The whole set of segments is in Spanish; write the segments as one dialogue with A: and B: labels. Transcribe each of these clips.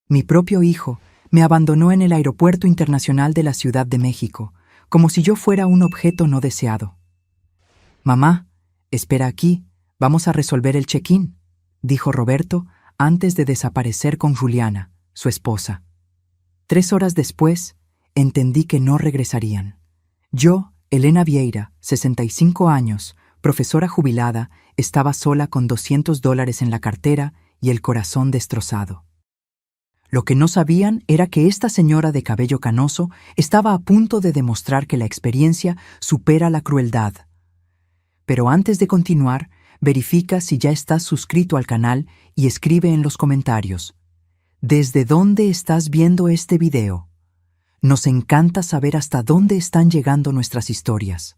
A: Mi propio hijo me abandonó en el Aeropuerto Internacional de la Ciudad de México, como si yo fuera un objeto no deseado. «Mamá, espera aquí, vamos a resolver el check-in», dijo Roberto antes de desaparecer con Juliana, su esposa. 3 horas después, entendí que no regresarían. Yo, Elena Vieira, 65 años, profesora jubilada, estaba sola con $200 en la cartera y el corazón destrozado. Lo que no sabían era que esta señora de cabello canoso estaba a punto de demostrar que la experiencia supera la crueldad. Pero antes de continuar, verifica si ya estás suscrito al canal y escribe en los comentarios: ¿desde dónde estás viendo este video? Nos encanta saber hasta dónde están llegando nuestras historias.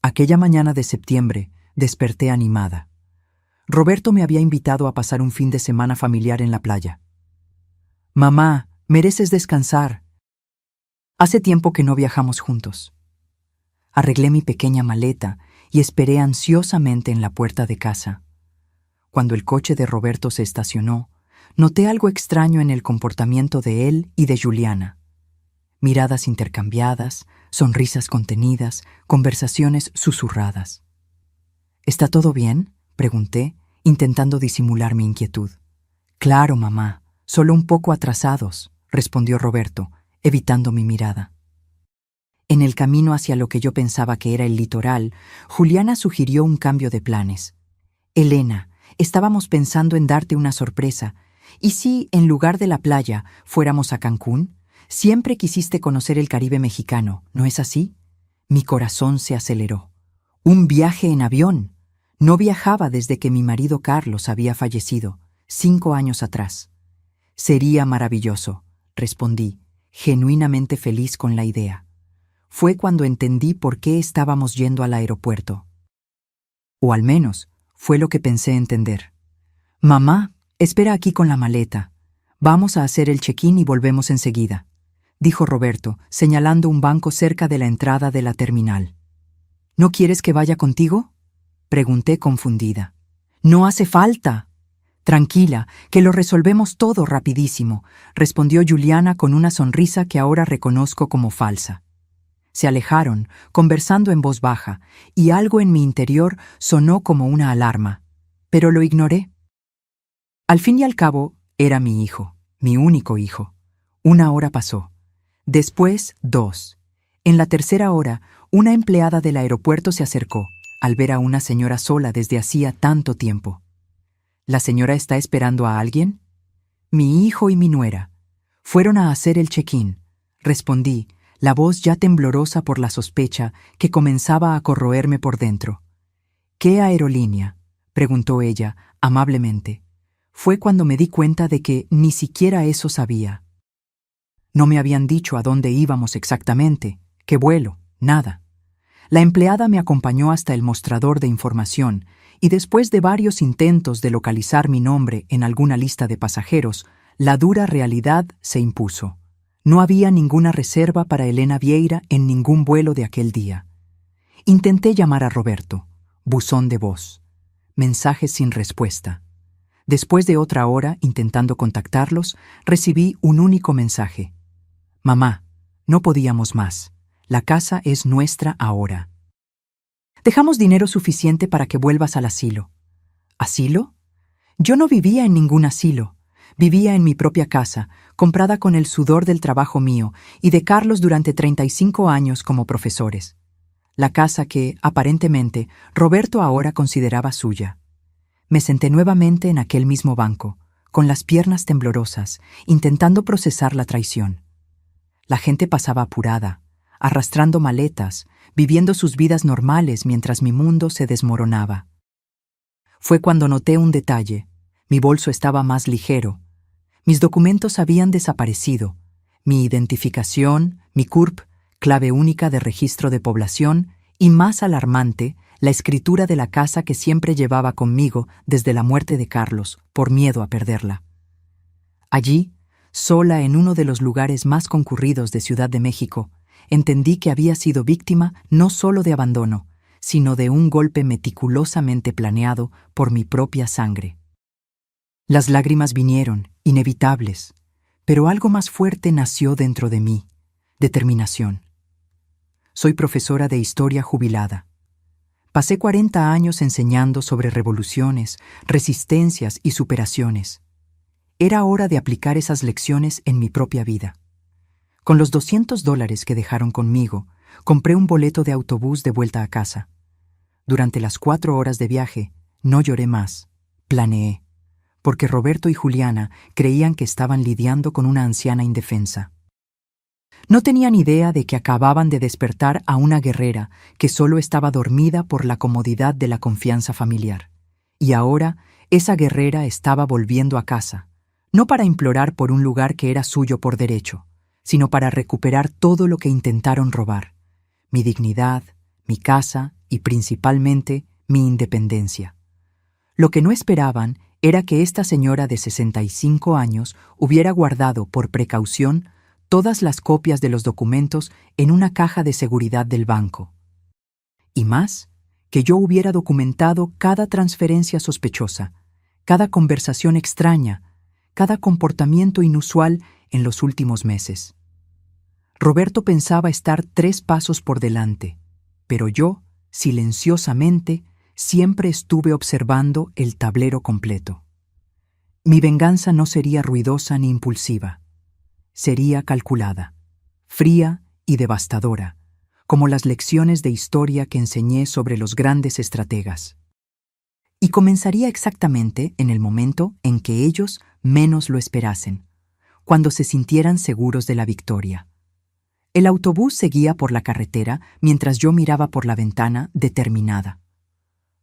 A: Aquella mañana de septiembre, desperté animada. Roberto me había invitado a pasar un fin de semana familiar en la playa. «Mamá, mereces descansar. Hace tiempo que no viajamos juntos». Arreglé mi pequeña maleta y esperé ansiosamente en la puerta de casa. Cuando el coche de Roberto se estacionó, noté algo extraño en el comportamiento de él y de Juliana. Miradas intercambiadas, sonrisas contenidas, conversaciones susurradas. «¿Está todo bien?», pregunté, intentando disimular mi inquietud. «Claro, mamá, solo un poco atrasados», respondió Roberto, evitando mi mirada. En el camino hacia lo que yo pensaba que era el litoral, Juliana sugirió un cambio de planes. «Elena, estábamos pensando en darte una sorpresa. ¿Y si, en lugar de la playa, fuéramos a Cancún? Siempre quisiste conocer el Caribe mexicano, ¿no es así?». Mi corazón se aceleró. «¿Un viaje en avión?». No viajaba desde que mi marido Carlos había fallecido, 5 años atrás. «Sería maravilloso», respondí, genuinamente feliz con la idea. Fue cuando entendí por qué estábamos yendo al aeropuerto. O al menos, fue lo que pensé entender. «Mamá, espera aquí con la maleta. Vamos a hacer el check-in y volvemos enseguida», dijo Roberto, señalando un banco cerca de la entrada de la terminal. «¿No quieres que vaya contigo?», pregunté confundida. «No hace falta». «Tranquila, que lo resolvemos todo rapidísimo», respondió Juliana con una sonrisa que ahora reconozco como falsa. Se alejaron, conversando en voz baja, y algo en mi interior sonó como una alarma, pero lo ignoré. Al fin y al cabo, era mi hijo, mi único hijo. 1 hora pasó. Después, 2. En la tercera hora, una empleada del aeropuerto se acercó, al ver a una señora sola desde hacía tanto tiempo. «¿La señora está esperando a alguien?». «Mi hijo y mi nuera. Fueron a hacer el check-in», respondí, la voz ya temblorosa por la sospecha que comenzaba a corroerme por dentro. «¿Qué aerolínea?», preguntó ella, amablemente. Fue cuando me di cuenta de que ni siquiera eso sabía. No me habían dicho a dónde íbamos exactamente, qué vuelo, nada. La empleada me acompañó hasta el mostrador de información y después de varios intentos de localizar mi nombre en alguna lista de pasajeros, la dura realidad se impuso. No había ninguna reserva para Elena Vieira en ningún vuelo de aquel día. Intenté llamar a Roberto. Buzón de voz. Mensajes sin respuesta. Después de otra hora intentando contactarlos, recibí un único mensaje. «Mamá, no podíamos más. La casa es nuestra ahora. Dejamos dinero suficiente para que vuelvas al asilo». ¿Asilo? Yo no vivía en ningún asilo. Vivía en mi propia casa, comprada con el sudor del trabajo mío y de Carlos durante 35 años como profesores. La casa que, aparentemente, Roberto ahora consideraba suya. Me senté nuevamente en aquel mismo banco, con las piernas temblorosas, intentando procesar la traición. La gente pasaba apurada, arrastrando maletas, viviendo sus vidas normales mientras mi mundo se desmoronaba. Fue cuando noté un detalle. Mi bolso estaba más ligero. Mis documentos habían desaparecido. Mi identificación, mi CURP, clave única de registro de población, y más alarmante, la escritura de la casa que siempre llevaba conmigo desde la muerte de Carlos, por miedo a perderla. Allí, sola en uno de los lugares más concurridos de Ciudad de México, entendí que había sido víctima no solo de abandono, sino de un golpe meticulosamente planeado por mi propia sangre. Las lágrimas vinieron, inevitables, Pero algo más fuerte nació dentro de mí: determinación. Soy profesora de historia jubilada. Pasé 40 años enseñando sobre revoluciones, resistencias y superaciones. Era hora de aplicar esas lecciones en mi propia vida. Con los $200 que dejaron conmigo, compré un boleto de autobús de vuelta a casa. Durante las 4 horas de viaje, no lloré más, planeé, porque Roberto y Juliana creían que estaban lidiando con una anciana indefensa. No tenían idea de que acababan de despertar a una guerrera que solo estaba dormida por la comodidad de la confianza familiar. Y ahora, esa guerrera estaba volviendo a casa, no para implorar por un lugar que era suyo por derecho, sino para recuperar todo lo que intentaron robar: mi dignidad, mi casa y principalmente mi independencia. Lo que no esperaban era que esta señora de 65 años hubiera guardado por precaución todas las copias de los documentos en una caja de seguridad del banco. Y más, que yo hubiera documentado cada transferencia sospechosa, cada conversación extraña, cada comportamiento inusual en los últimos meses. Roberto pensaba estar 3 pasos por delante, pero yo, silenciosamente, siempre estuve observando el tablero completo. Mi venganza no sería ruidosa ni impulsiva. Sería calculada, fría y devastadora, como las lecciones de historia que enseñé sobre los grandes estrategas. Y comenzaría exactamente en el momento en que ellos menos lo esperasen, cuando se sintieran seguros de la victoria. El autobús seguía por la carretera mientras yo miraba por la ventana, determinada.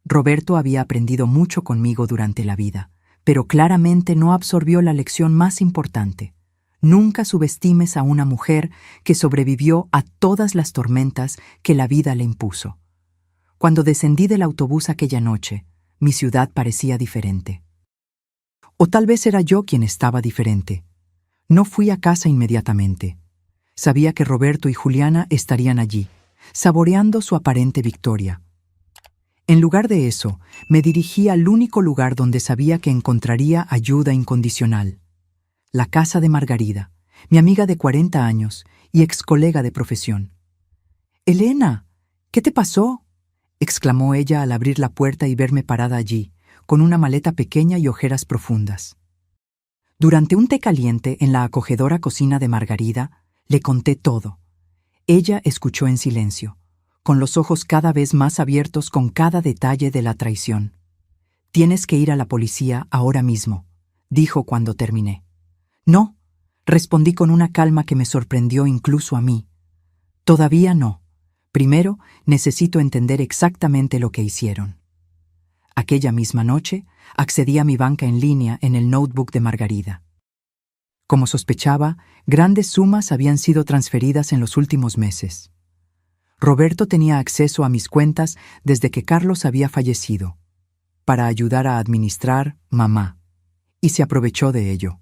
A: Roberto había aprendido mucho conmigo durante la vida, pero claramente no absorbió la lección más importante. Nunca subestimes a una mujer que sobrevivió a todas las tormentas que la vida le impuso. Cuando descendí del autobús aquella noche, mi ciudad parecía diferente. O tal vez era yo quien estaba diferente. No fui a casa inmediatamente. Sabía que Roberto y Juliana estarían allí, saboreando su aparente victoria. En lugar de eso, me dirigí al único lugar donde sabía que encontraría ayuda incondicional: la casa de Margarida, mi amiga de 40 años y ex colega de profesión. «Elena, ¿qué te pasó?», exclamó ella al abrir la puerta y verme parada allí, con una maleta pequeña y ojeras profundas. Durante un té caliente en la acogedora cocina de Margarida, le conté todo. Ella escuchó en silencio, con los ojos cada vez más abiertos con cada detalle de la traición. «Tienes que ir a la policía ahora mismo», dijo cuando terminé. «No», respondí con una calma que me sorprendió incluso a mí. «Todavía no. Primero necesito entender exactamente lo que hicieron». Aquella misma noche, accedí a mi banca en línea en el notebook de Margarida. Como sospechaba, grandes sumas habían sido transferidas en los últimos meses. Roberto tenía acceso a mis cuentas desde que Carlos había fallecido, para ayudar a administrar mamá, y se aprovechó de ello.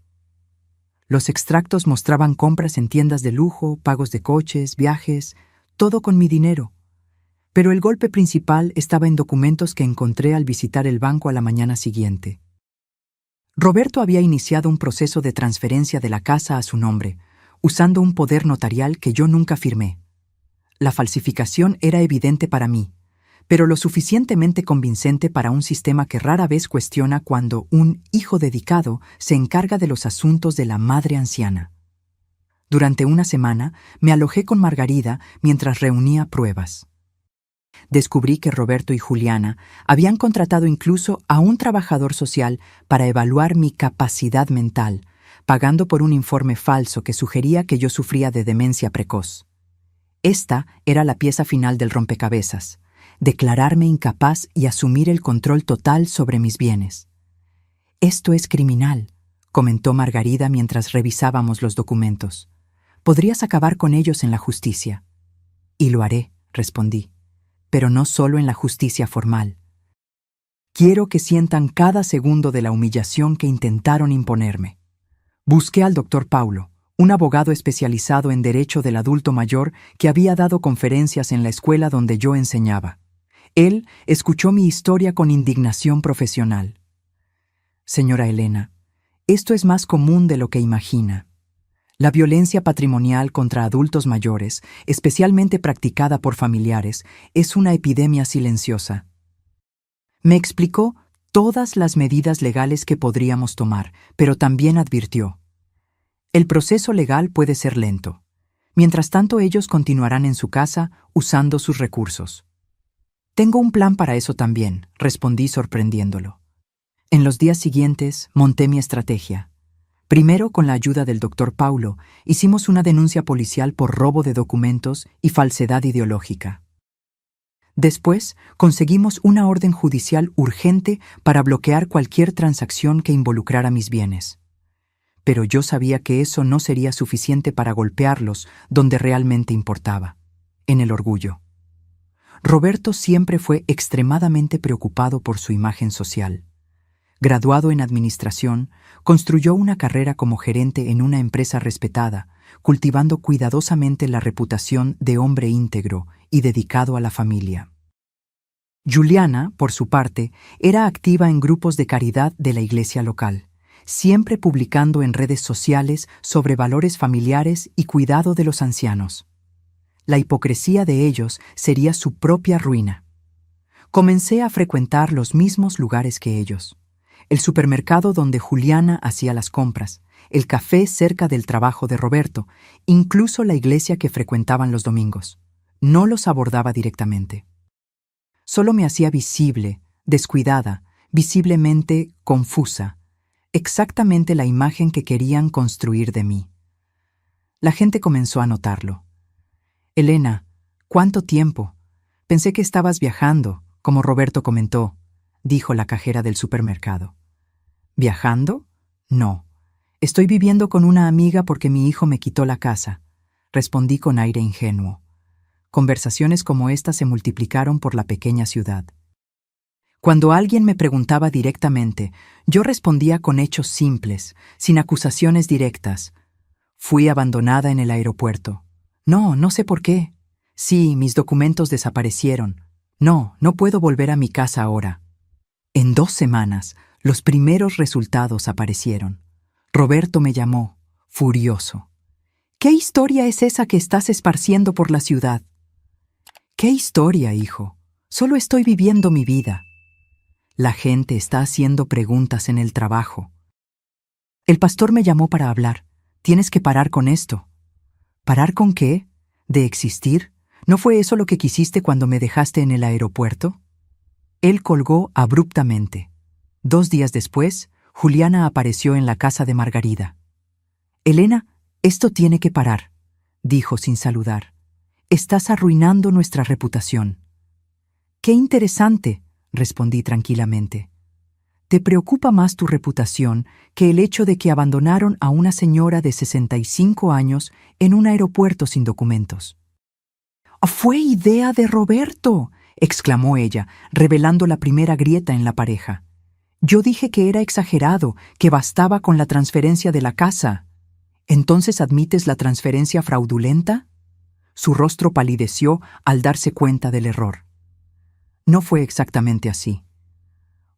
A: Los extractos mostraban compras en tiendas de lujo, pagos de coches, viajes, todo con mi dinero. Pero el golpe principal estaba en documentos que encontré al visitar el banco a la mañana siguiente. Roberto había iniciado un proceso de transferencia de la casa a su nombre, usando un poder notarial que yo nunca firmé. La falsificación era evidente para mí, pero lo suficientemente convincente para un sistema que rara vez cuestiona cuando un hijo dedicado se encarga de los asuntos de la madre anciana. Durante una semana me alojé con Margarida mientras reunía pruebas. Descubrí que Roberto y Juliana habían contratado incluso a un trabajador social para evaluar mi capacidad mental, pagando por un informe falso que sugería que yo sufría de demencia precoz. Esta era la pieza final del rompecabezas: declararme incapaz y asumir el control total sobre mis bienes. «Esto es criminal», comentó Margarida mientras revisábamos los documentos. «Podrías acabar con ellos en la justicia». «Y lo haré», respondí, «pero no solo en la justicia formal. Quiero que sientan cada segundo de la humillación que intentaron imponerme». Busqué al doctor Paulo, un abogado especializado en derecho del adulto mayor que había dado conferencias en la escuela donde yo enseñaba. Él escuchó mi historia con indignación profesional. «Señora Elena, esto es más común de lo que imagina. La violencia patrimonial contra adultos mayores, especialmente practicada por familiares, es una epidemia silenciosa. Me explicó todas las medidas legales que podríamos tomar, pero también advirtió: el proceso legal puede ser lento. Mientras tanto, ellos continuarán en su casa usando sus recursos. Tengo un plan para eso también, respondí sorprendiéndolo. En los días siguientes, monté mi estrategia. Primero, con la ayuda del doctor Paulo, hicimos una denuncia policial por robo de documentos y falsedad ideológica. Después, conseguimos una orden judicial urgente para bloquear cualquier transacción que involucrara mis bienes. Pero yo sabía que eso no sería suficiente para golpearlos donde realmente importaba, en el orgullo. Roberto siempre fue extremadamente preocupado por su imagen social. Graduado en administración, construyó una carrera como gerente en una empresa respetada, cultivando cuidadosamente la reputación de hombre íntegro y dedicado a la familia. Juliana, por su parte, era activa en grupos de caridad de la iglesia local, siempre publicando en redes sociales sobre valores familiares y cuidado de los ancianos. La hipocresía de ellos sería su propia ruina. Comencé a frecuentar los mismos lugares que ellos: el supermercado donde Juliana hacía las compras, el café cerca del trabajo de Roberto, incluso la iglesia que frecuentaban los domingos. No los abordaba directamente. Solo me hacía visible, descuidada, visiblemente confusa, exactamente la imagen que querían construir de mí. La gente comenzó a notarlo. «Elena, ¿cuánto tiempo? Pensé que estabas viajando, como Roberto comentó», dijo la cajera del supermercado. «¿Viajando? No. Estoy viviendo con una amiga porque mi hijo me quitó la casa», respondí con aire ingenuo. Conversaciones como esta se multiplicaron por la pequeña ciudad. Cuando alguien me preguntaba directamente, yo respondía con hechos simples, sin acusaciones directas. «Fui abandonada en el aeropuerto». «No, no sé por qué». «Sí, mis documentos desaparecieron». «No, no puedo volver a mi casa ahora». En 2 semanas, los primeros resultados aparecieron. Roberto me llamó, furioso. «¿Qué historia es esa que estás esparciendo por la ciudad?» «¿Qué historia, hijo? Solo estoy viviendo mi vida». «La gente está haciendo preguntas en el trabajo». «El pastor me llamó para hablar. Tienes que parar con esto». «¿Parar con qué? ¿De existir? ¿No fue eso lo que quisiste cuando me dejaste en el aeropuerto?» Él colgó abruptamente. 2 días después, Juliana apareció en la casa de Margarida. «Elena, esto tiene que parar», dijo sin saludar. «Estás arruinando nuestra reputación». «Qué interesante», respondí tranquilamente. «Te preocupa más tu reputación que el hecho de que abandonaron a una señora de 65 años en un aeropuerto sin documentos». «¡Fue idea de Roberto!», exclamó ella, revelando la primera grieta en la pareja. «Yo dije que era exagerado, que bastaba con la transferencia de la casa». «¿Entonces admites la transferencia fraudulenta?». Su rostro palideció al darse cuenta del error. «No fue exactamente así».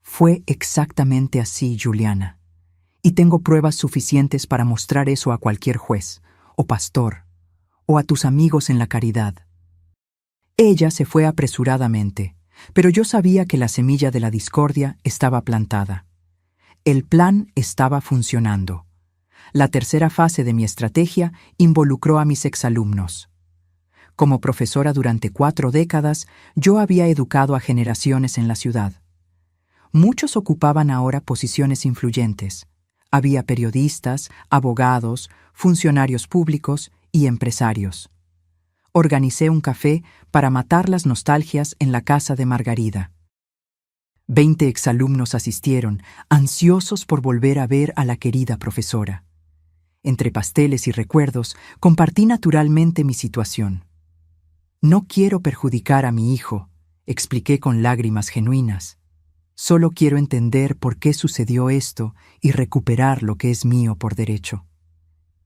A: «Fue exactamente así, Juliana. Y tengo pruebas suficientes para mostrar eso a cualquier juez, o pastor, o a tus amigos en la caridad». Ella se fue apresuradamente, pero yo sabía que la semilla de la discordia estaba plantada. El plan estaba funcionando. La tercera fase de mi estrategia involucró a mis exalumnos. Como profesora durante 4 décadas, yo había educado a generaciones en la ciudad. Muchos ocupaban ahora posiciones influyentes. Había periodistas, abogados, funcionarios públicos y empresarios. Organicé un café para matar las nostalgias en la casa de Margarida. 20 exalumnos asistieron, ansiosos por volver a ver a la querida profesora. Entre pasteles y recuerdos, compartí naturalmente mi situación. «No quiero perjudicar a mi hijo», expliqué con lágrimas genuinas. «Solo quiero entender por qué sucedió esto y recuperar lo que es mío por derecho».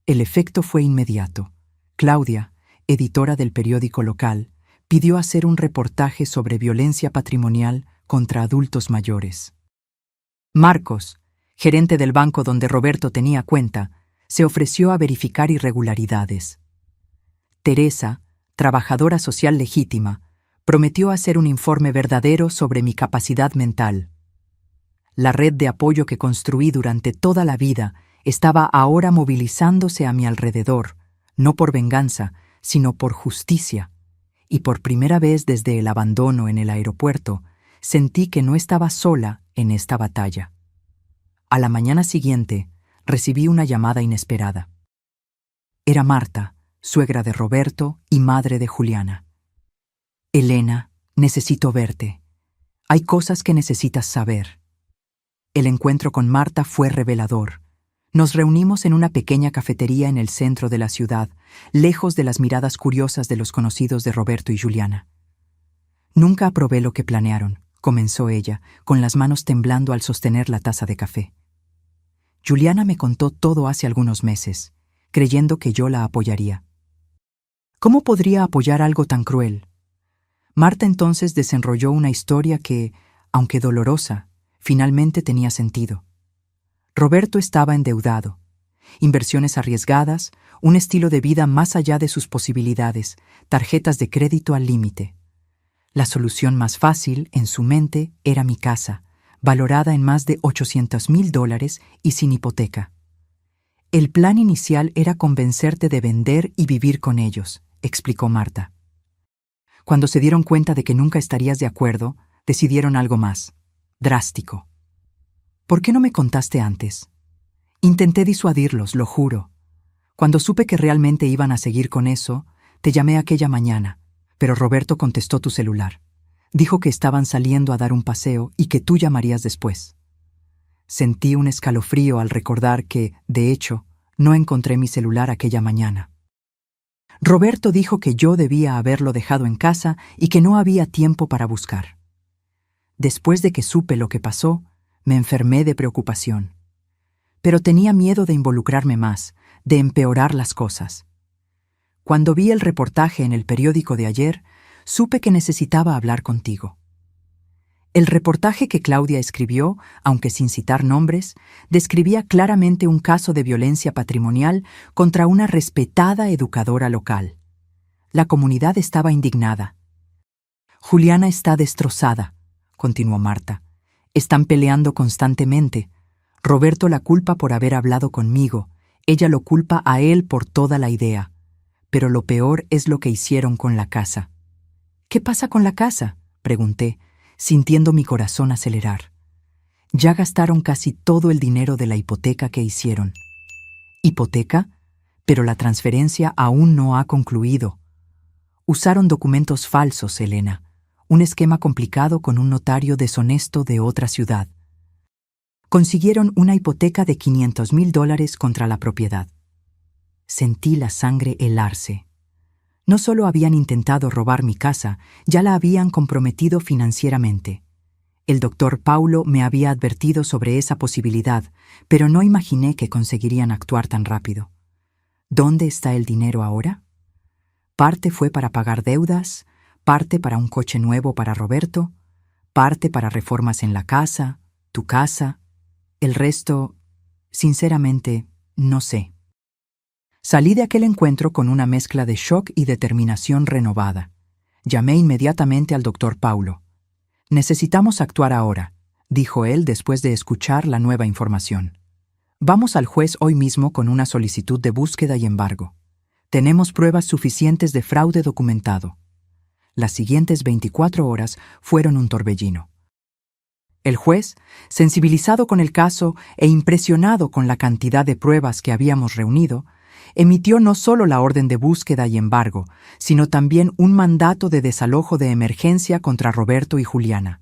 A: El efecto fue inmediato. Claudia, editora del periódico local, pidió hacer un reportaje sobre violencia patrimonial contra adultos mayores. Marcos, gerente del banco donde Roberto tenía cuenta, Se ofreció a verificar irregularidades. Teresa, trabajadora social legítima, prometió hacer un informe verdadero sobre mi capacidad mental. La red de apoyo que construí durante toda la vida estaba ahora movilizándose a mi alrededor, no por venganza, sino por justicia, y por primera vez desde el abandono en el aeropuerto, sentí que no estaba sola en esta batalla. A la mañana siguiente, recibí una llamada inesperada. Era Marta, suegra de Roberto y madre de Juliana. Elena, necesito verte. Hay cosas que necesitas saber. El encuentro con Marta fue revelador. Nos reunimos en una pequeña cafetería en el centro de la ciudad, lejos de las miradas curiosas de los conocidos de Roberto y Juliana. Nunca aprobé lo que planearon, comenzó ella, con las manos temblando al sostener la taza de café. Juliana me contó todo hace algunos meses, creyendo que yo la apoyaría. ¿Cómo podría apoyar algo tan cruel? Marta entonces desenrolló una historia que, aunque dolorosa, finalmente tenía sentido. Roberto estaba endeudado. Inversiones arriesgadas, un estilo de vida más allá de sus posibilidades, tarjetas de crédito al límite. La solución más fácil, en su mente, era mi casa, valorada en más de $800,000 y sin hipoteca. El plan inicial era convencerte de vender y vivir con ellos, explicó Marta. Cuando se dieron cuenta de que nunca estarías de acuerdo, decidieron algo más, drástico. ¿Por qué no me contaste antes? Intenté disuadirlos, lo juro. Cuando supe que realmente iban a seguir con eso, te llamé aquella mañana, pero Roberto contestó tu celular. Dijo que estaban saliendo a dar un paseo y que tú llamarías después. Sentí un escalofrío al recordar que, de hecho, no encontré mi celular aquella mañana. Roberto dijo que yo debía haberlo dejado en casa y que no había tiempo para buscar. Después de que supe lo que pasó, me enfermé de preocupación. Pero tenía miedo de involucrarme más, de empeorar las cosas. Cuando vi el reportaje en el periódico de ayer, supe que necesitaba hablar contigo. El reportaje que Claudia escribió, aunque sin citar nombres, describía claramente un caso de violencia patrimonial contra una respetada educadora local. La comunidad estaba indignada. Juliana está destrozada, continuó Marta. Están peleando constantemente. Roberto la culpa por haber hablado conmigo. Ella lo culpa a él por toda la idea. Pero lo peor es lo que hicieron con la casa. ¿Qué pasa con la casa?, pregunté, sintiendo mi corazón acelerar. Ya gastaron casi todo el dinero de la hipoteca que hicieron. ¿Hipoteca? Pero la transferencia aún no ha concluido. Usaron documentos falsos, Elena. Un esquema complicado con un notario deshonesto de otra ciudad. Consiguieron una hipoteca de $500,000 contra la propiedad. Sentí la sangre helarse. No solo habían intentado robar mi casa, ya la habían comprometido financieramente. El doctor Paulo me había advertido sobre esa posibilidad, pero no imaginé que conseguirían actuar tan rápido. ¿Dónde está el dinero ahora? Parte fue para pagar deudas, parte para un coche nuevo para Roberto, parte para reformas en la casa, tu casa. El resto, sinceramente, no sé. Salí de aquel encuentro con una mezcla de shock y determinación renovada. Llamé inmediatamente al doctor Paulo. Necesitamos actuar ahora, dijo él después de escuchar la nueva información. Vamos al juez hoy mismo con una solicitud de búsqueda y embargo. Tenemos pruebas suficientes de fraude documentado. Las siguientes 24 horas fueron un torbellino. El juez, sensibilizado con el caso e impresionado con la cantidad de pruebas que habíamos reunido, emitió no solo la orden de búsqueda y embargo, sino también un mandato de desalojo de emergencia contra Roberto y Juliana.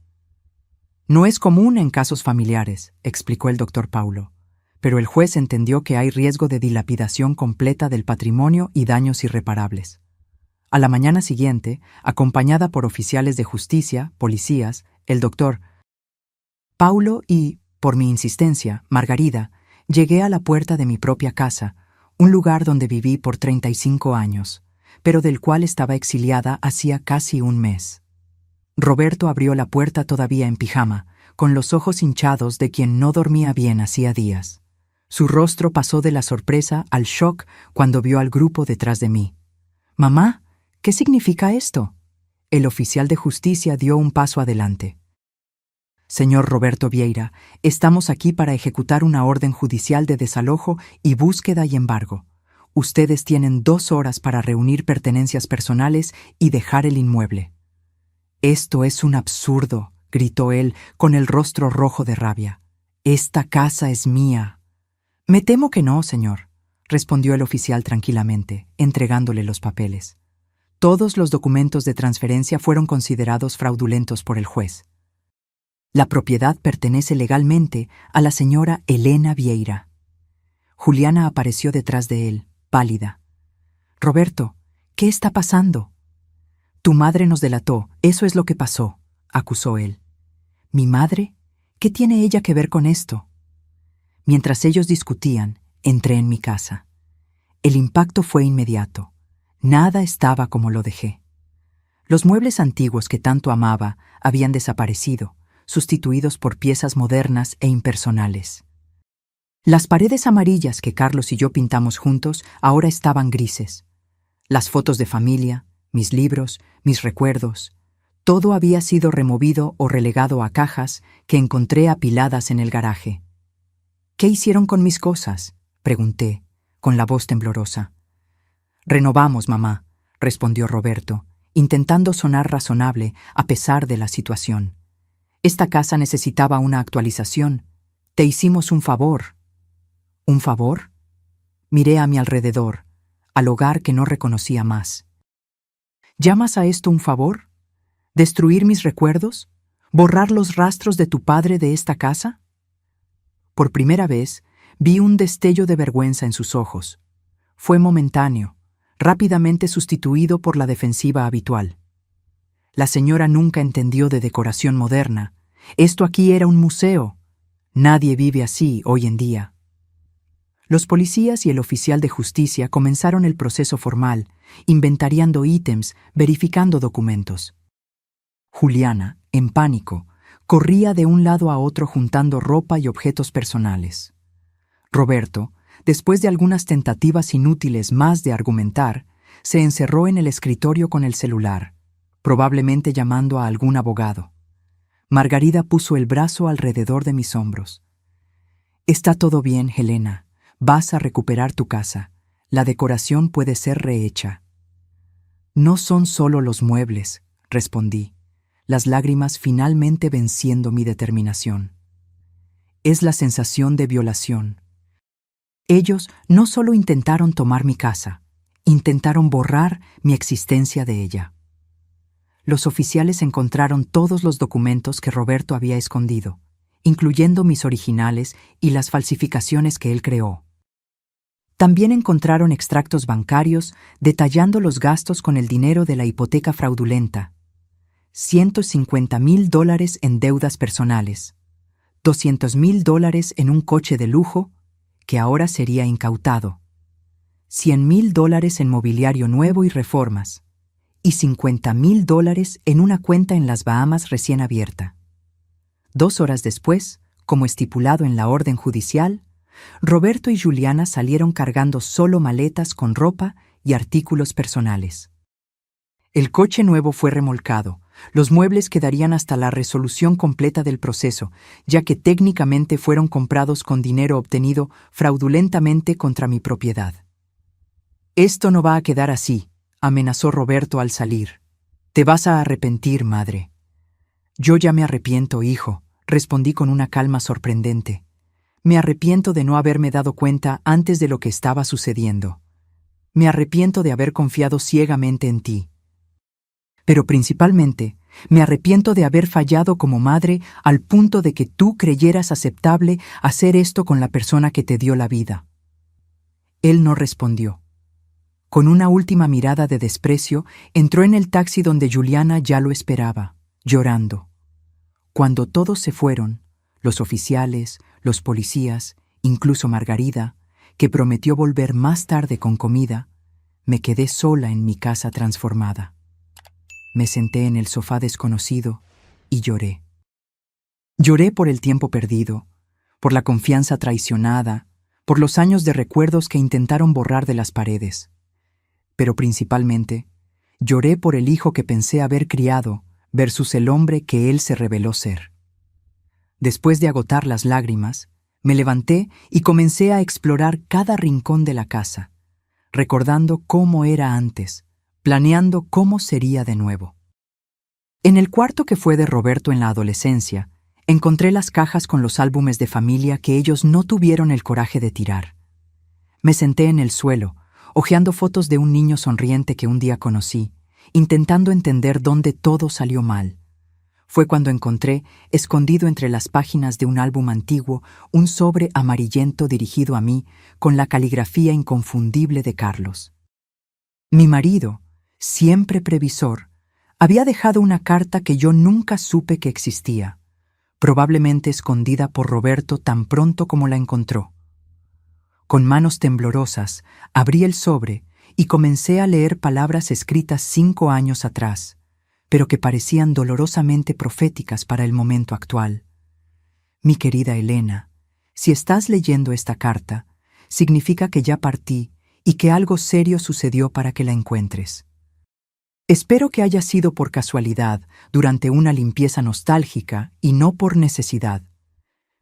A: No es común en casos familiares, explicó el doctor Paulo, pero el juez entendió que hay riesgo de dilapidación completa del patrimonio y daños irreparables. A la mañana siguiente, acompañada por oficiales de justicia, policías, el doctor Paulo y, por mi insistencia, Margarida, llegué a la puerta de mi propia casa, un lugar donde viví por 35 años, pero del cual estaba exiliada hacía casi un mes. Roberto abrió la puerta todavía en pijama, con los ojos hinchados de quien no dormía bien hacía días. Su rostro pasó de la sorpresa al shock cuando vio al grupo detrás de mí. «Mamá, ¿qué significa esto?». El oficial de justicia dio un paso adelante. «Señor Roberto Vieira, estamos aquí para ejecutar una orden judicial de desalojo y búsqueda y embargo. Ustedes tienen 2 horas para reunir pertenencias personales y dejar el inmueble». «Esto es un absurdo», gritó él con el rostro rojo de rabia. «Esta casa es mía». «Me temo que no, señor», respondió el oficial tranquilamente, entregándole los papeles. Todos los documentos de transferencia fueron considerados fraudulentos por el juez. La propiedad pertenece legalmente a la señora Elena Vieira. Juliana apareció detrás de él, pálida. «Roberto, ¿qué está pasando?». «Tu madre nos delató, eso es lo que pasó», acusó él. «¿Mi madre? ¿Qué tiene ella que ver con esto?». Mientras ellos discutían, entré en mi casa. El impacto fue inmediato. Nada estaba como lo dejé. Los muebles antiguos que tanto amaba habían desaparecido, sustituidos por piezas modernas e impersonales. Las paredes amarillas que Carlos y yo pintamos juntos ahora estaban grises. Las fotos de familia, mis libros, mis recuerdos, todo había sido removido o relegado a cajas que encontré apiladas en el garaje. «¿Qué hicieron con mis cosas?», pregunté, con la voz temblorosa. «Renovamos, mamá», respondió Roberto, intentando sonar razonable a pesar de la situación. «Esta casa necesitaba una actualización. Te hicimos un favor». «¿Un favor?». Miré a mi alrededor, al hogar que no reconocía más. «¿Llamas a esto un favor? ¿Destruir mis recuerdos? ¿Borrar los rastros de tu padre de esta casa?». Por primera vez, vi un destello de vergüenza en sus ojos. Fue momentáneo, rápidamente sustituido por la defensiva habitual. La señora nunca entendió de decoración moderna. Esto aquí era un museo. Nadie vive así hoy en día. Los policías y el oficial de justicia comenzaron el proceso formal, inventariando ítems, verificando documentos. Juliana, en pánico, corría de un lado a otro juntando ropa y objetos personales. Roberto, después de algunas tentativas inútiles más de argumentar, se encerró en el escritorio con el celular, probablemente llamando a algún abogado. Margarida puso el brazo alrededor de mis hombros. «Está todo bien, Helena. Vas a recuperar tu casa. La decoración puede ser rehecha». «No son solo los muebles», respondí, las lágrimas finalmente venciendo mi determinación. «Es la sensación de violación. Ellos no solo intentaron tomar mi casa, intentaron borrar mi existencia de ella». Los oficiales encontraron todos los documentos que Roberto había escondido, incluyendo mis originales y las falsificaciones que él creó. También encontraron extractos bancarios detallando los gastos con el dinero de la hipoteca fraudulenta. $150,000 en deudas personales, $200,000 en un coche de lujo que ahora sería incautado, $100,000 en mobiliario nuevo y reformas, y $50,000 en una cuenta en las Bahamas recién abierta. 2 horas después, como estipulado en la orden judicial, Roberto y Juliana salieron cargando solo maletas con ropa y artículos personales. El coche nuevo fue remolcado. Los muebles quedarían hasta la resolución completa del proceso, ya que técnicamente fueron comprados con dinero obtenido fraudulentamente contra mi propiedad. «Esto no va a quedar así», amenazó Roberto al salir. «Te vas a arrepentir, madre». «Yo ya me arrepiento, hijo», respondí con una calma sorprendente. «Me arrepiento de no haberme dado cuenta antes de lo que estaba sucediendo. Me arrepiento de haber confiado ciegamente en ti. Pero principalmente, me arrepiento de haber fallado como madre al punto de que tú creyeras aceptable hacer esto con la persona que te dio la vida». Él no respondió. Con una última mirada de desprecio, entró en el taxi donde Juliana ya lo esperaba, llorando. Cuando todos se fueron, los oficiales, los policías, incluso Margarida, que prometió volver más tarde con comida, me quedé sola en mi casa transformada. Me senté en el sofá desconocido y lloré. Lloré por el tiempo perdido, por la confianza traicionada, por los años de recuerdos que intentaron borrar de las paredes. Pero principalmente, lloré por el hijo que pensé haber criado versus el hombre que él se reveló ser. Después de agotar las lágrimas, me levanté y comencé a explorar cada rincón de la casa, recordando cómo era antes, planeando cómo sería de nuevo. En el cuarto que fue de Roberto en la adolescencia, encontré las cajas con los álbumes de familia que ellos no tuvieron el coraje de tirar. Me senté en el suelo, hojeando fotos de un niño sonriente que un día conocí, intentando entender dónde todo salió mal. Fue cuando encontré, escondido entre las páginas de un álbum antiguo, un sobre amarillento dirigido a mí con la caligrafía inconfundible de Carlos. Mi marido, siempre previsor, había dejado una carta que yo nunca supe que existía, probablemente escondida por Roberto tan pronto como la encontró. Con manos temblorosas, abrí el sobre y comencé a leer palabras escritas 5 años atrás, pero que parecían dolorosamente proféticas para el momento actual. Mi querida Elena, si estás leyendo esta carta, significa que ya partí y que algo serio sucedió para que la encuentres. Espero que haya sido por casualidad, durante una limpieza nostálgica y no por necesidad.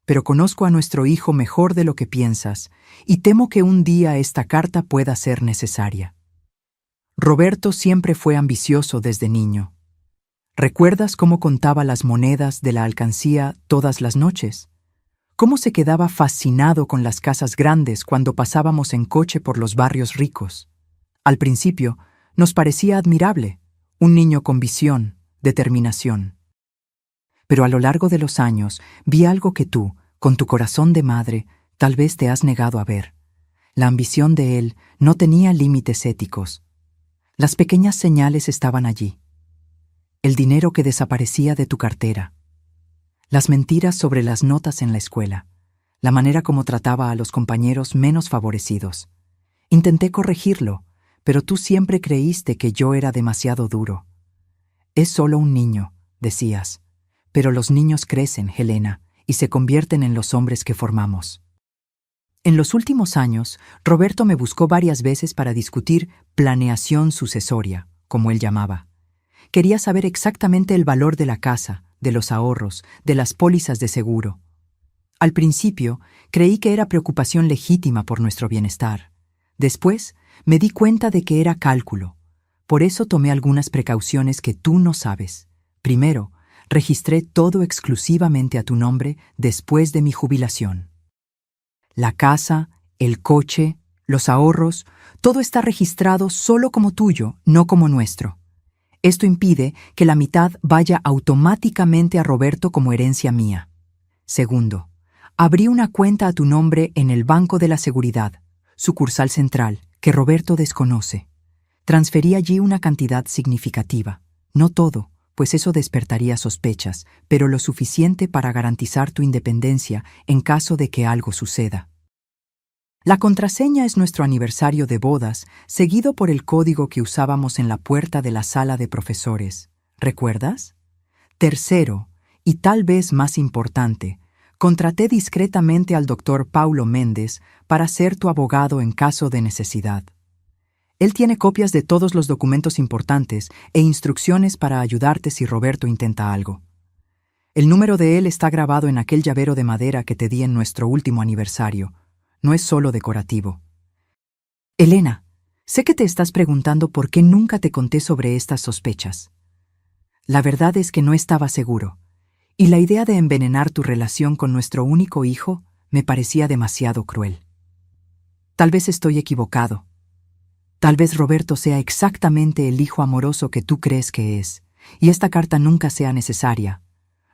A: Pero conozco a nuestro hijo mejor de lo que piensas y temo que un día esta carta pueda ser necesaria. Roberto siempre fue ambicioso desde niño. ¿Recuerdas cómo contaba las monedas de la alcancía todas las noches? ¿Cómo se quedaba fascinado con las casas grandes cuando pasábamos en coche por los barrios ricos? Al principio, nos parecía admirable, un niño con visión, determinación. Pero a lo largo de los años vi algo que tú, con tu corazón de madre, tal vez te has negado a ver. La ambición de él no tenía límites éticos. Las pequeñas señales estaban allí. El dinero que desaparecía de tu cartera. Las mentiras sobre las notas en la escuela. La manera como trataba a los compañeros menos favorecidos. Intenté corregirlo, pero tú siempre creíste que yo era demasiado duro. Es solo un niño, decías. Pero los niños crecen, Helena, y se convierten en los hombres que formamos. En los últimos años, Roberto me buscó varias veces para discutir planeación sucesoria, como él llamaba. Quería saber exactamente el valor de la casa, de los ahorros, de las pólizas de seguro. Al principio, creí que era preocupación legítima por nuestro bienestar. Después, me di cuenta de que era cálculo. Por eso tomé algunas precauciones que tú no sabes. Primero, registré todo exclusivamente a tu nombre después de mi jubilación. La casa, el coche, los ahorros, todo está registrado solo como tuyo, no como nuestro. Esto impide que la mitad vaya automáticamente a Roberto como herencia mía. Segundo, abrí una cuenta a tu nombre en el Banco de la Seguridad, sucursal central, que Roberto desconoce. Transferí allí una cantidad significativa, no todo, pues eso despertaría sospechas, pero lo suficiente para garantizar tu independencia en caso de que algo suceda. La contraseña es nuestro aniversario de bodas, seguido por el código que usábamos en la puerta de la sala de profesores. ¿Recuerdas? Tercero, y tal vez más importante, contraté discretamente al doctor Paulo Méndez para ser tu abogado en caso de necesidad. Él tiene copias de todos los documentos importantes e instrucciones para ayudarte si Roberto intenta algo. El número de él está grabado en aquel llavero de madera que te di en nuestro último aniversario. No es solo decorativo. Elena, sé que te estás preguntando por qué nunca te conté sobre estas sospechas. La verdad es que no estaba seguro, y la idea de envenenar tu relación con nuestro único hijo me parecía demasiado cruel. Tal vez estoy equivocado. Tal vez Roberto sea exactamente el hijo amoroso que tú crees que es, y esta carta nunca sea necesaria.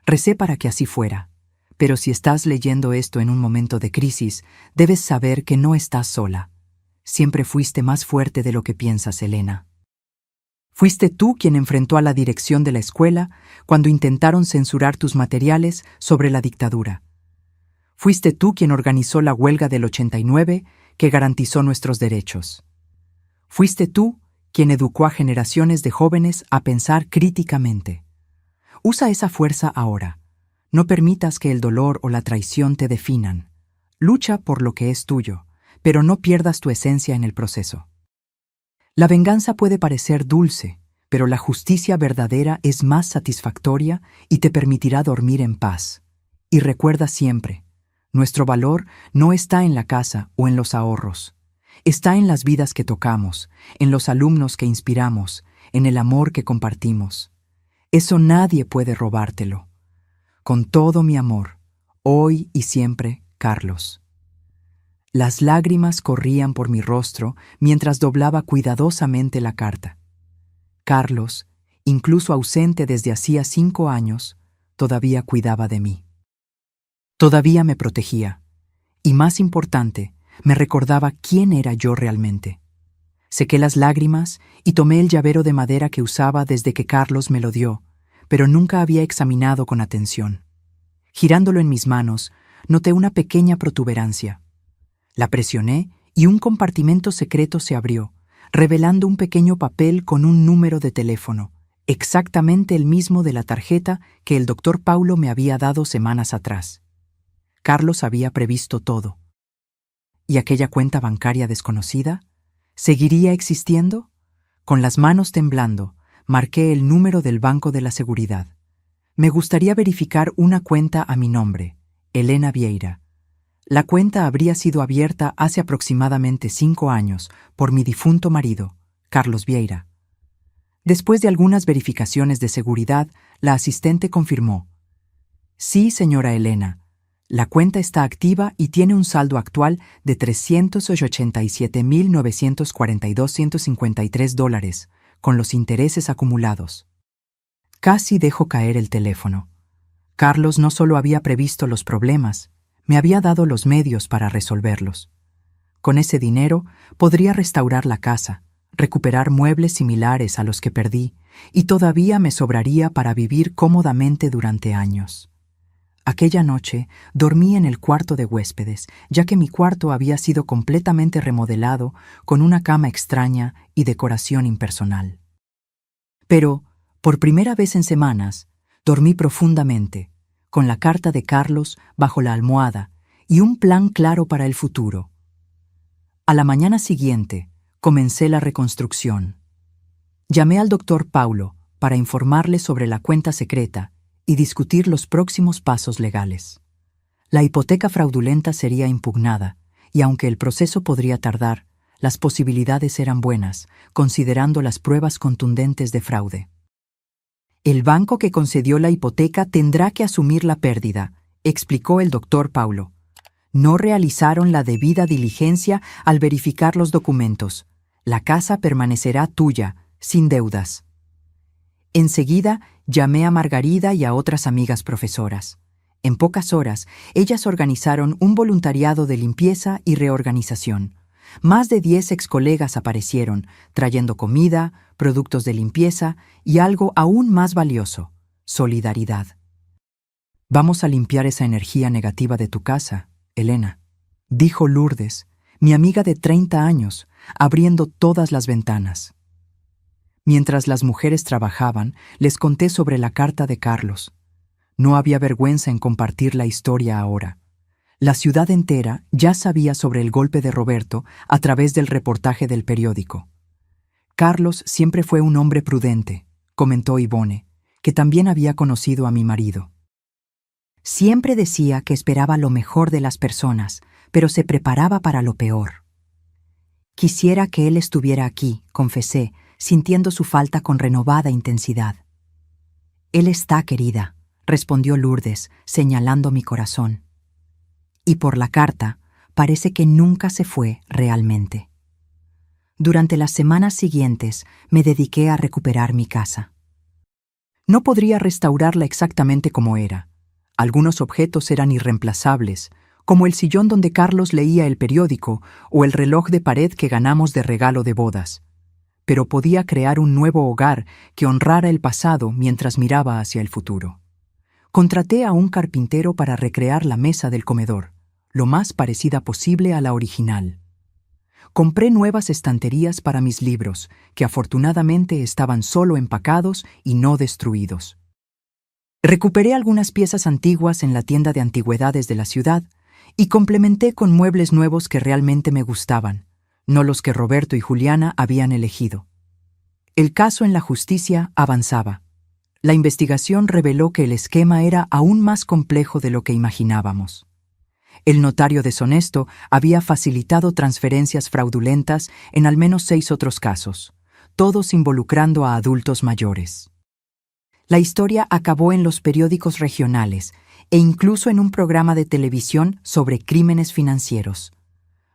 A: Recé para que así fuera. Pero si estás leyendo esto en un momento de crisis, debes saber que no estás sola. Siempre fuiste más fuerte de lo que piensas, Elena. Fuiste tú quien enfrentó a la dirección de la escuela cuando intentaron censurar tus materiales sobre la dictadura. Fuiste tú quien organizó la huelga del 89 que garantizó nuestros derechos. Fuiste tú quien educó a generaciones de jóvenes a pensar críticamente. Usa esa fuerza ahora. No permitas que el dolor o la traición te definan. lucha por lo que es tuyo, pero no pierdas tu esencia en el proceso. La venganza puede parecer dulce, pero la justicia verdadera es más satisfactoria y te permitirá dormir en paz. Y recuerda siempre, nuestro valor no está en la casa o en los ahorros. Está en las vidas que tocamos, en los alumnos que inspiramos, en el amor que compartimos. Eso nadie puede robártelo. Con todo mi amor, hoy y siempre, Carlos. Las lágrimas corrían por mi rostro mientras doblaba cuidadosamente la carta. Carlos, incluso ausente desde hacía 5 años, todavía cuidaba de mí. Todavía me protegía. Y más importante, me recordaba quién era yo realmente. Sequé las lágrimas y tomé el llavero de madera que usaba desde que Carlos me lo dio, pero nunca había examinado con atención. Girándolo en mis manos, noté una pequeña protuberancia. La presioné y un compartimento secreto se abrió, revelando un pequeño papel con un número de teléfono, exactamente el mismo de la tarjeta que el doctor Paulo me había dado semanas atrás. Carlos había previsto todo. ¿Y aquella cuenta bancaria desconocida? ¿Seguiría existiendo? Con las manos temblando, marqué el número del Banco de la Seguridad. Me gustaría verificar una cuenta a mi nombre, Elena Vieira. La cuenta habría sido abierta hace aproximadamente 5 años por mi difunto marido, Carlos Vieira. Después de algunas verificaciones de seguridad, la asistente confirmó: «Sí, señora Elena, la cuenta está activa y tiene un saldo actual de $387,942,153 con los intereses acumulados». Casi dejo caer el teléfono. Carlos no solo había previsto los problemas, me había dado los medios para resolverlos. Con ese dinero podría restaurar la casa, recuperar muebles similares a los que perdí, y todavía me sobraría para vivir cómodamente durante años. Aquella noche dormí en el cuarto de huéspedes, ya que mi cuarto había sido completamente remodelado con una cama extraña y decoración impersonal. Pero, por primera vez en semanas, dormí profundamente, con la carta de Carlos bajo la almohada y un plan claro para el futuro. A la mañana siguiente, comencé la reconstrucción. Llamé al doctor Paulo para informarle sobre la cuenta secreta y discutir los próximos pasos legales. La hipoteca fraudulenta sería impugnada, y aunque el proceso podría tardar, las posibilidades eran buenas, considerando las pruebas contundentes de fraude. El banco que concedió la hipoteca tendrá que asumir la pérdida, explicó el doctor Paulo. No realizaron la debida diligencia al verificar los documentos. La casa permanecerá tuya, sin deudas. Enseguida llamé a Margarida y a otras amigas profesoras. En pocas horas, ellas organizaron un voluntariado de limpieza y reorganización. Más de 10 excolegas aparecieron, trayendo comida, productos de limpieza y algo aún más valioso: solidaridad. «Vamos a limpiar esa energía negativa de tu casa, Elena», dijo Lourdes, mi amiga de 30 años, abriendo todas las ventanas. Mientras las mujeres trabajaban, les conté sobre la carta de Carlos. No había vergüenza en compartir la historia ahora. La ciudad entera ya sabía sobre el golpe de Roberto a través del reportaje del periódico. «Carlos siempre fue un hombre prudente», comentó Ivone, que también había conocido a mi marido. «Siempre decía que esperaba lo mejor de las personas, pero se preparaba para lo peor». «Quisiera que él estuviera aquí», confesé, sintiendo su falta con renovada intensidad. «Él está, querida», respondió Lourdes, señalando mi corazón. Y por la carta, parece que nunca se fue realmente. Durante las semanas siguientes me dediqué a recuperar mi casa. No podría restaurarla exactamente como era. Algunos objetos eran irreemplazables, como el sillón donde Carlos leía el periódico o el reloj de pared que ganamos de regalo de bodas. Pero podía crear un nuevo hogar que honrara el pasado mientras miraba hacia el futuro. Contraté a un carpintero para recrear la mesa del comedor, lo más parecida posible a la original. Compré nuevas estanterías para mis libros, que afortunadamente estaban solo empacados y no destruidos. Recuperé algunas piezas antiguas en la tienda de antigüedades de la ciudad y complementé con muebles nuevos que realmente me gustaban, no los que Roberto y Juliana habían elegido. El caso en la justicia avanzaba. La investigación reveló que el esquema era aún más complejo de lo que imaginábamos. El notario deshonesto había facilitado transferencias fraudulentas en al menos 6 otros casos, todos involucrando a adultos mayores. La historia acabó en los periódicos regionales e incluso en un programa de televisión sobre crímenes financieros.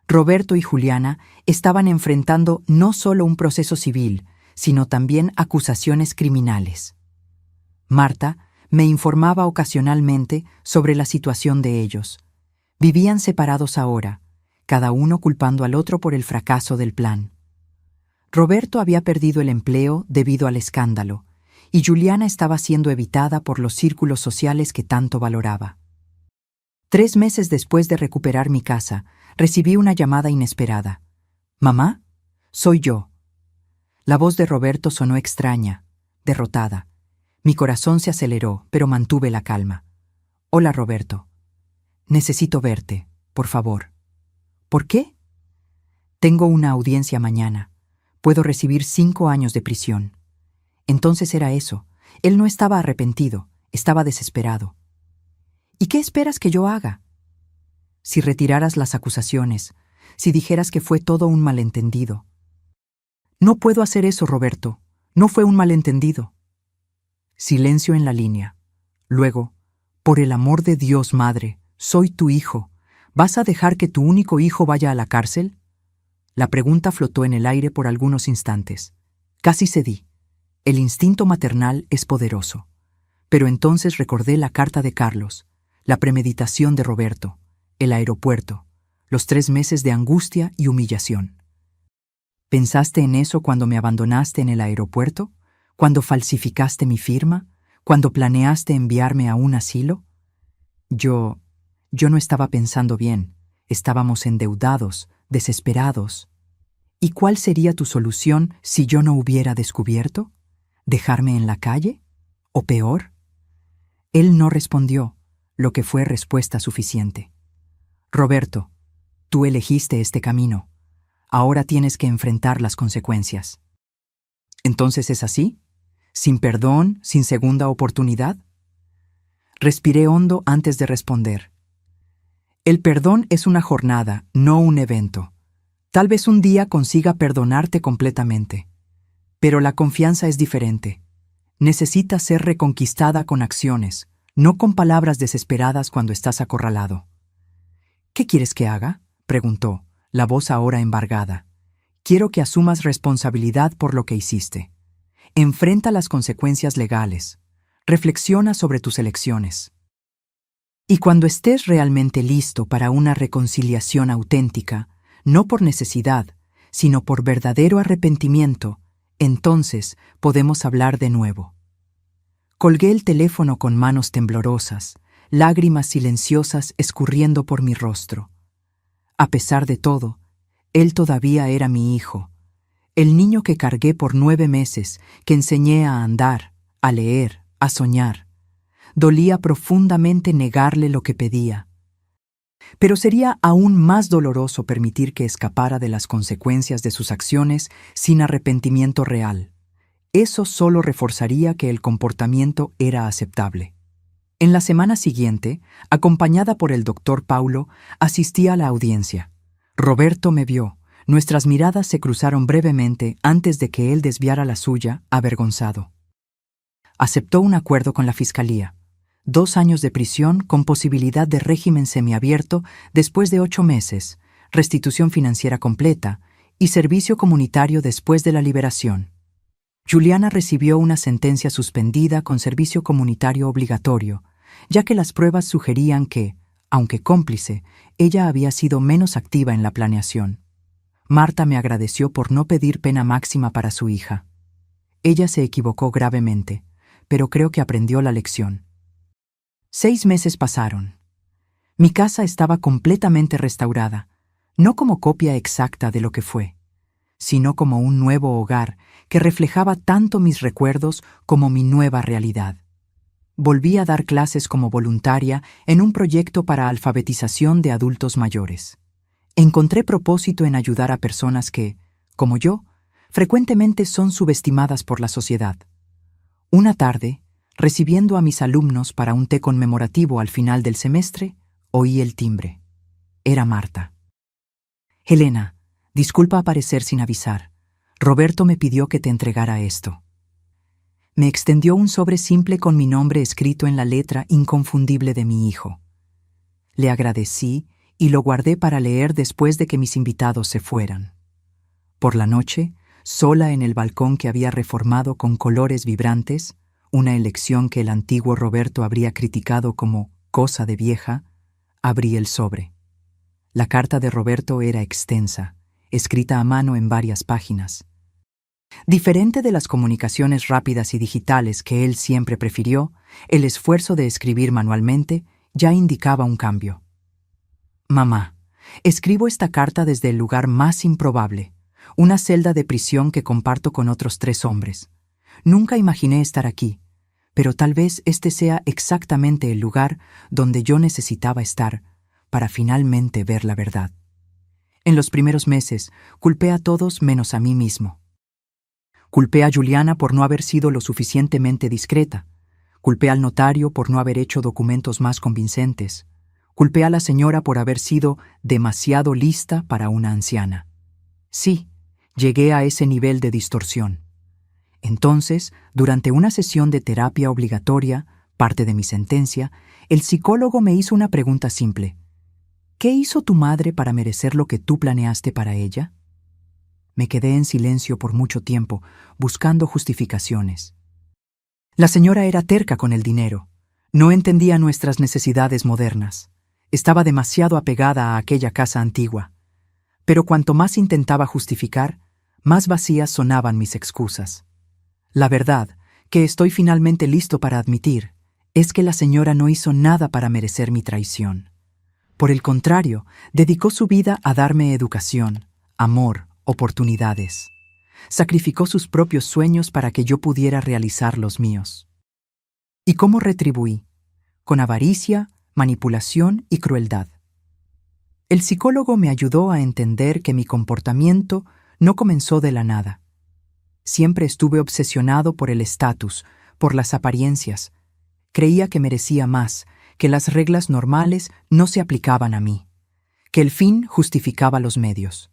A: Roberto y Juliana estaban enfrentando no solo un proceso civil, sino también acusaciones criminales. Marta me informaba ocasionalmente sobre la situación de ellos. Vivían separados ahora, cada uno culpando al otro por el fracaso del plan. Roberto había perdido el empleo debido al escándalo, y Juliana estaba siendo evitada por los círculos sociales que tanto valoraba. 3 meses después de recuperar mi casa, recibí una llamada inesperada. «Mamá, soy yo». La voz de Roberto sonó extraña, derrotada. Mi corazón se aceleró, pero mantuve la calma. «Hola, Roberto. Necesito verte, por favor». «¿Por qué?» «Tengo una audiencia mañana. Puedo recibir 5 años de prisión». Entonces era eso. Él no estaba arrepentido, estaba desesperado. «¿Y qué esperas que yo haga?» «Si retiraras las acusaciones, si dijeras que fue todo un malentendido». «No puedo hacer eso, Roberto. No fue un malentendido». Silencio en la línea. Luego, «Por el amor de Dios, madre, soy tu hijo. ¿Vas a dejar que tu único hijo vaya a la cárcel?» La pregunta flotó en el aire por algunos instantes. Casi cedí. El instinto maternal es poderoso. Pero entonces recordé la carta de Carlos, la premeditación de Roberto, el aeropuerto, los 3 meses de angustia y humillación. ¿Pensaste en eso cuando me abandonaste en el aeropuerto? ¿Cuando falsificaste mi firma? ¿Cuando planeaste enviarme a un asilo? Yo no estaba pensando bien. Estábamos endeudados, desesperados. ¿Y cuál sería tu solución si yo no hubiera descubierto? ¿Dejarme en la calle? ¿O peor? Él no respondió, lo que fue respuesta suficiente. Roberto, tú elegiste este camino. Ahora tienes que enfrentar las consecuencias. ¿Entonces es así? ¿Sin perdón, sin segunda oportunidad? Respiré hondo antes de responder. El perdón es una jornada, no un evento. Tal vez un día consiga perdonarte completamente. Pero la confianza es diferente. Necesita ser reconquistada con acciones, no con palabras desesperadas cuando estás acorralado. ¿Qué quieres que haga?, preguntó, la voz ahora embargada. Quiero que asumas responsabilidad por lo que hiciste. Enfrenta las consecuencias legales. Reflexiona sobre tus elecciones. Y cuando estés realmente listo para una reconciliación auténtica, no por necesidad, sino por verdadero arrepentimiento, entonces podemos hablar de nuevo. Colgué el teléfono con manos temblorosas, lágrimas silenciosas escurriendo por mi rostro. A pesar de todo, él todavía era mi hijo, el niño que cargué por 9 meses, que enseñé a andar, a leer, a soñar. Dolía profundamente negarle lo que pedía. Pero sería aún más doloroso permitir que escapara de las consecuencias de sus acciones sin arrepentimiento real. Eso solo reforzaría que el comportamiento era aceptable. En la semana siguiente, acompañada por el doctor Paulo, asistí a la audiencia. Roberto me vio. Nuestras miradas se cruzaron brevemente antes de que él desviara la suya, avergonzado. Aceptó un acuerdo con la fiscalía. 2 años de prisión con posibilidad de régimen semiabierto después de 8 meses, restitución financiera completa y servicio comunitario después de la liberación. Juliana recibió una sentencia suspendida con servicio comunitario obligatorio, ya que las pruebas sugerían que, aunque cómplice, ella había sido menos activa en la planeación. Marta me agradeció por no pedir pena máxima para su hija. Ella se equivocó gravemente, pero creo que aprendió la lección. 6 meses pasaron. Mi casa estaba completamente restaurada, no como copia exacta de lo que fue, sino como un nuevo hogar que reflejaba tanto mis recuerdos como mi nueva realidad. volví a dar clases como voluntaria en un proyecto para alfabetización de adultos mayores. Encontré propósito en ayudar a personas que, como yo, frecuentemente son subestimadas por la sociedad. Una tarde, recibiendo a mis alumnos para un té conmemorativo al final del semestre, oí el timbre. Era Marta. «Helena, disculpa aparecer sin avisar. Roberto me pidió que te entregara esto». Me extendió un sobre simple con mi nombre escrito en la letra inconfundible de mi hijo. Le agradecí y lo guardé para leer después de que mis invitados se fueran. Por la noche, sola en el balcón que había reformado con colores vibrantes, una elección que el antiguo Roberto habría criticado como cosa de vieja, abrí el sobre. La carta de Roberto era extensa, escrita a mano en varias páginas. Diferente de las comunicaciones rápidas y digitales que él siempre prefirió, el esfuerzo de escribir manualmente ya indicaba un cambio. «Mamá, escribo esta carta desde el lugar más improbable, una celda de prisión que comparto con otros 3 hombres. Nunca imaginé estar aquí, pero tal vez este sea exactamente el lugar donde yo necesitaba estar para finalmente ver la verdad. En los primeros meses, culpé a todos menos a mí mismo. Culpé a Juliana por no haber sido lo suficientemente discreta. Culpé al notario por no haber hecho documentos más convincentes. Culpé a la señora por haber sido demasiado lista para una anciana. Sí, llegué a ese nivel de distorsión. Entonces, durante una sesión de terapia obligatoria, parte de mi sentencia, el psicólogo me hizo una pregunta simple. ¿Qué hizo tu madre para merecer lo que tú planeaste para ella? Me quedé en silencio por mucho tiempo, buscando justificaciones. La señora era terca con el dinero. No entendía nuestras necesidades modernas. Estaba demasiado apegada a aquella casa antigua. Pero cuanto más intentaba justificar, más vacías sonaban mis excusas. La verdad, que estoy finalmente listo para admitir, es que la señora no hizo nada para merecer mi traición. Por el contrario, dedicó su vida a darme educación, amor, oportunidades. Sacrificó sus propios sueños para que yo pudiera realizar los míos. ¿Y cómo retribuí? Con avaricia, manipulación y crueldad. El psicólogo me ayudó a entender que mi comportamiento no comenzó de la nada. Siempre estuve obsesionado por el estatus, por las apariencias. Creía que merecía más, que las reglas normales no se aplicaban a mí, que el fin justificaba los medios.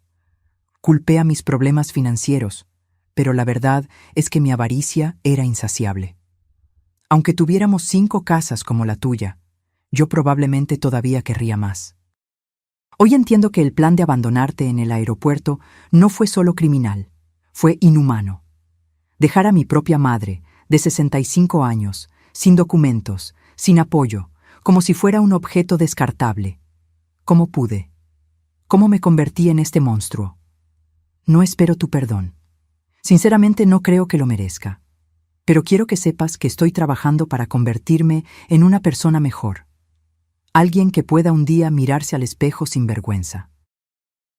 A: Culpé a mis problemas financieros, pero la verdad es que mi avaricia era insaciable. Aunque tuviéramos 5 casas como la tuya, yo probablemente todavía querría más. Hoy entiendo que el plan de abandonarte en el aeropuerto no fue solo criminal, fue inhumano. Dejar a mi propia madre, de 65 años, sin documentos, sin apoyo, como si fuera un objeto descartable. ¿Cómo pude? ¿Cómo me convertí en este monstruo? No espero tu perdón. Sinceramente no creo que lo merezca. Pero quiero que sepas que estoy trabajando para convertirme en una persona mejor. Alguien que pueda un día mirarse al espejo sin vergüenza.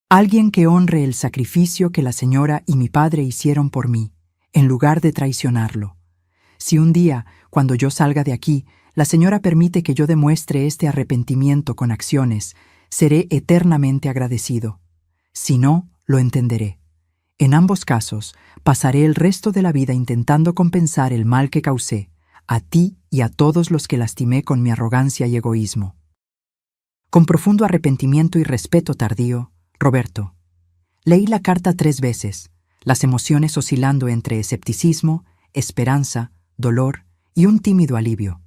A: Alguien que honre el sacrificio que la señora y mi padre hicieron por mí, en lugar de traicionarlo. Si un día, cuando yo salga de aquí, la señora permite que yo demuestre este arrepentimiento con acciones, seré eternamente agradecido. Si no, lo entenderé. En ambos casos, pasaré el resto de la vida intentando compensar el mal que causé, a ti y a todos los que lastimé con mi arrogancia y egoísmo. Con profundo arrepentimiento y respeto tardío, Roberto. Leí la carta 3 veces, las emociones oscilando entre escepticismo, esperanza, dolor y un tímido alivio.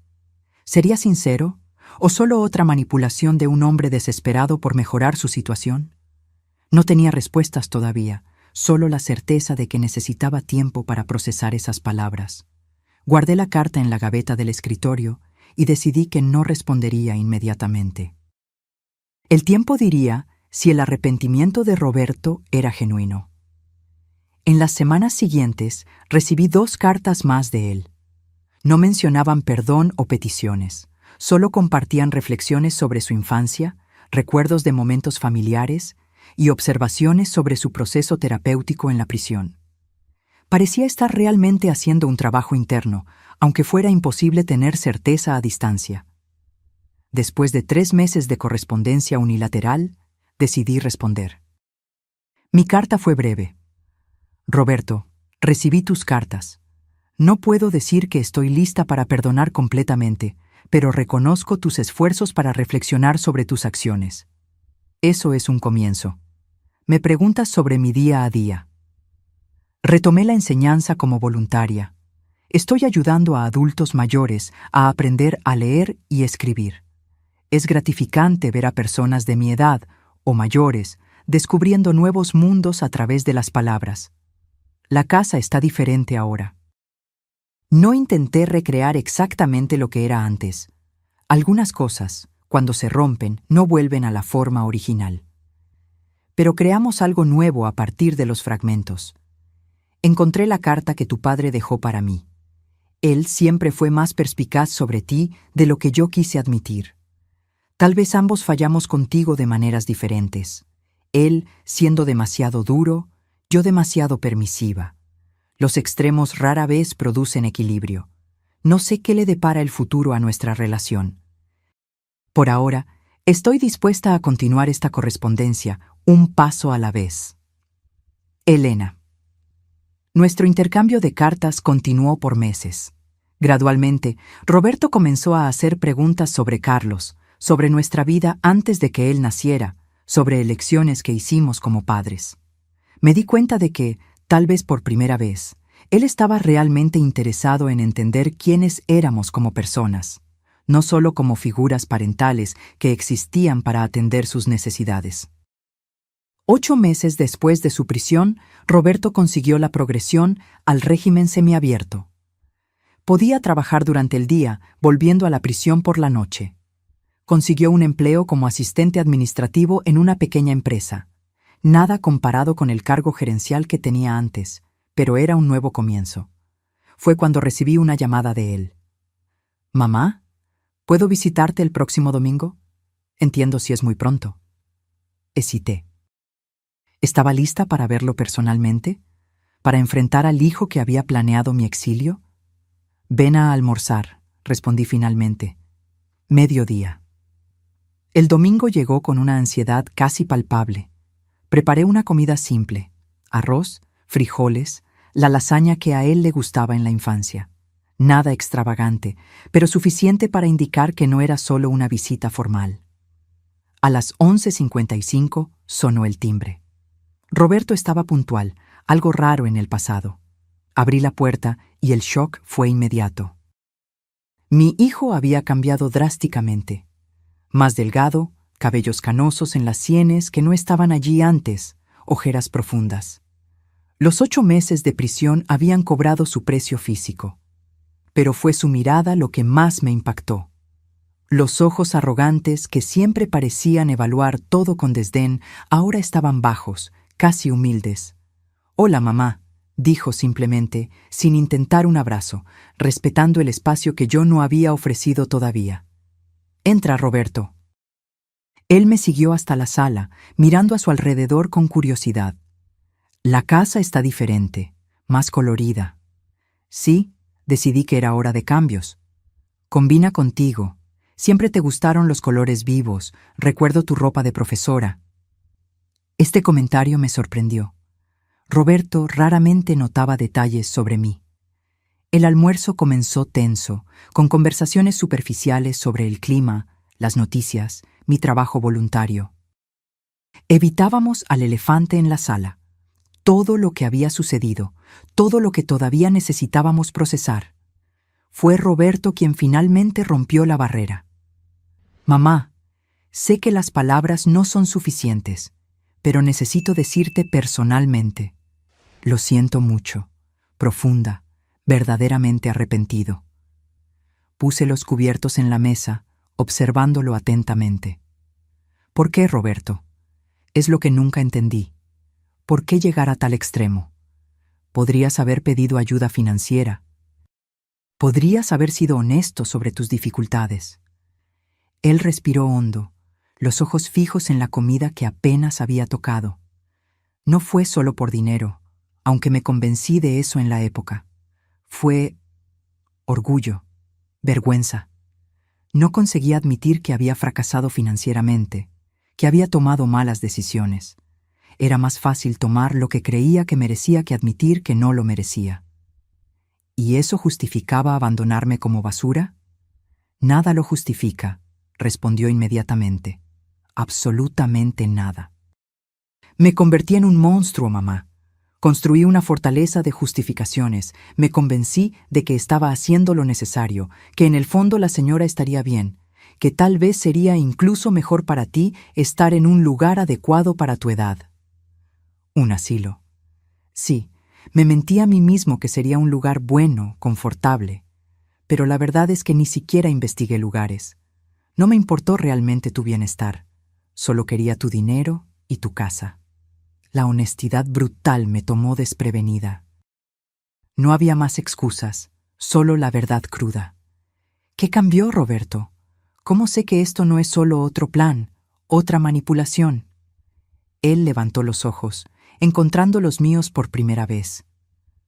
A: ¿Sería sincero o solo otra manipulación de un hombre desesperado por mejorar su situación? No tenía respuestas todavía, solo la certeza de que necesitaba tiempo para procesar esas palabras. Guardé la carta en la gaveta del escritorio y decidí que no respondería inmediatamente. El tiempo diría si el arrepentimiento de Roberto era genuino. En las semanas siguientes recibí 2 cartas más de él. No mencionaban perdón o peticiones, solo compartían reflexiones sobre su infancia, recuerdos de momentos familiares y observaciones sobre su proceso terapéutico en la prisión. Parecía estar realmente haciendo un trabajo interno, aunque fuera imposible tener certeza a distancia. Después de 3 meses de correspondencia unilateral, decidí responder. Mi carta fue breve. Roberto, recibí tus cartas. No puedo decir que estoy lista para perdonar completamente, pero reconozco tus esfuerzos para reflexionar sobre tus acciones. Eso es un comienzo. Me preguntas sobre mi día a día. Retomé la enseñanza como voluntaria. Estoy ayudando a adultos mayores a aprender a leer y escribir. Es gratificante ver a personas de mi edad o mayores descubriendo nuevos mundos a través de las palabras. La casa está diferente ahora. No intenté recrear exactamente lo que era antes. Algunas cosas, cuando se rompen, no vuelven a la forma original. Pero creamos algo nuevo a partir de los fragmentos. Encontré la carta que tu padre dejó para mí. Él siempre fue más perspicaz sobre ti de lo que yo quise admitir. Tal vez ambos fallamos contigo de maneras diferentes. Él siendo demasiado duro, yo demasiado permisiva. Los extremos rara vez producen equilibrio. No sé qué le depara el futuro a nuestra relación. Por ahora, estoy dispuesta a continuar esta correspondencia, un paso a la vez. Elena. Nuestro intercambio de cartas continuó por meses. Gradualmente, Roberto comenzó a hacer preguntas sobre Carlos, sobre nuestra vida antes de que él naciera, sobre elecciones que hicimos como padres. Me di cuenta de que, tal vez por primera vez, él estaba realmente interesado en entender quiénes éramos como personas, no solo como figuras parentales que existían para atender sus necesidades. 8 meses después de su prisión, Roberto consiguió la progresión al régimen semiabierto. Podía trabajar durante el día, volviendo a la prisión por la noche. Consiguió un empleo como asistente administrativo en una pequeña empresa. Nada comparado con el cargo gerencial que tenía antes, pero era un nuevo comienzo. Fue cuando recibí una llamada de él. «Mamá, ¿puedo visitarte el próximo domingo? Entiendo si es muy pronto». Hesité. ¿Estaba lista para verlo personalmente? ¿Para enfrentar al hijo que había planeado mi exilio? «Ven a almorzar», respondí finalmente. Mediodía. El domingo llegó con una ansiedad casi palpable. Preparé una comida simple: arroz, frijoles, la lasaña que a él le gustaba en la infancia. Nada extravagante, pero suficiente para indicar que no era solo una visita formal. A las 11:55 sonó el timbre. Roberto estaba puntual, algo raro en el pasado. Abrí la puerta y el shock fue inmediato. Mi hijo había cambiado drásticamente. Más delgado, cabellos canosos en las sienes que no estaban allí antes, ojeras profundas. Los 8 meses de prisión habían cobrado su precio físico. Pero fue su mirada lo que más me impactó. Los ojos arrogantes que siempre parecían evaluar todo con desdén, ahora estaban bajos, casi humildes. «Hola, mamá», dijo simplemente, sin intentar un abrazo, respetando el espacio que yo no había ofrecido todavía. «Entra, Roberto». Él me siguió hasta la sala, mirando a su alrededor con curiosidad. La casa está diferente, más colorida. Sí, decidí que era hora de cambios. Combina contigo. Siempre te gustaron los colores vivos, recuerdo tu ropa de profesora. Este comentario me sorprendió. Roberto raramente notaba detalles sobre mí. El almuerzo comenzó tenso, con conversaciones superficiales sobre el clima, las noticias, mi trabajo voluntario. Evitábamos al elefante en la sala. Todo lo que había sucedido, todo lo que todavía necesitábamos procesar. Fue Roberto quien finalmente rompió la barrera. «Mamá, sé que las palabras no son suficientes, pero necesito decirte personalmente. Lo siento mucho, profunda, verdaderamente arrepentido». Puse los cubiertos en la mesa, observándolo atentamente. «¿Por qué, Roberto?» Es lo que nunca entendí. ¿Por qué llegar a tal extremo? Podrías haber pedido ayuda financiera. Podrías haber sido honesto sobre tus dificultades. Él respiró hondo, los ojos fijos en la comida que apenas había tocado. No fue solo por dinero, aunque me convencí de eso en la época. Fue orgullo, vergüenza. No conseguía admitir que había fracasado financieramente, que había tomado malas decisiones. Era más fácil tomar lo que creía que merecía que admitir que no lo merecía. ¿Y eso justificaba abandonarme como basura? Nada lo justifica, respondió inmediatamente. Absolutamente nada. Me convertí en un monstruo, mamá. Construí una fortaleza de justificaciones. Me convencí de que estaba haciendo lo necesario, que en el fondo la señora estaría bien, que tal vez sería incluso mejor para ti estar en un lugar adecuado para tu edad. Un asilo. Sí, me mentí a mí mismo que sería un lugar bueno, confortable. Pero la verdad es que ni siquiera investigué lugares. No me importó realmente tu bienestar. Solo quería tu dinero y tu casa. La honestidad brutal me tomó desprevenida. No había más excusas, solo la verdad cruda. ¿Qué cambió, Roberto? ¿Cómo sé que esto no es solo otro plan, otra manipulación? Él levantó los ojos, encontrando los míos por primera vez.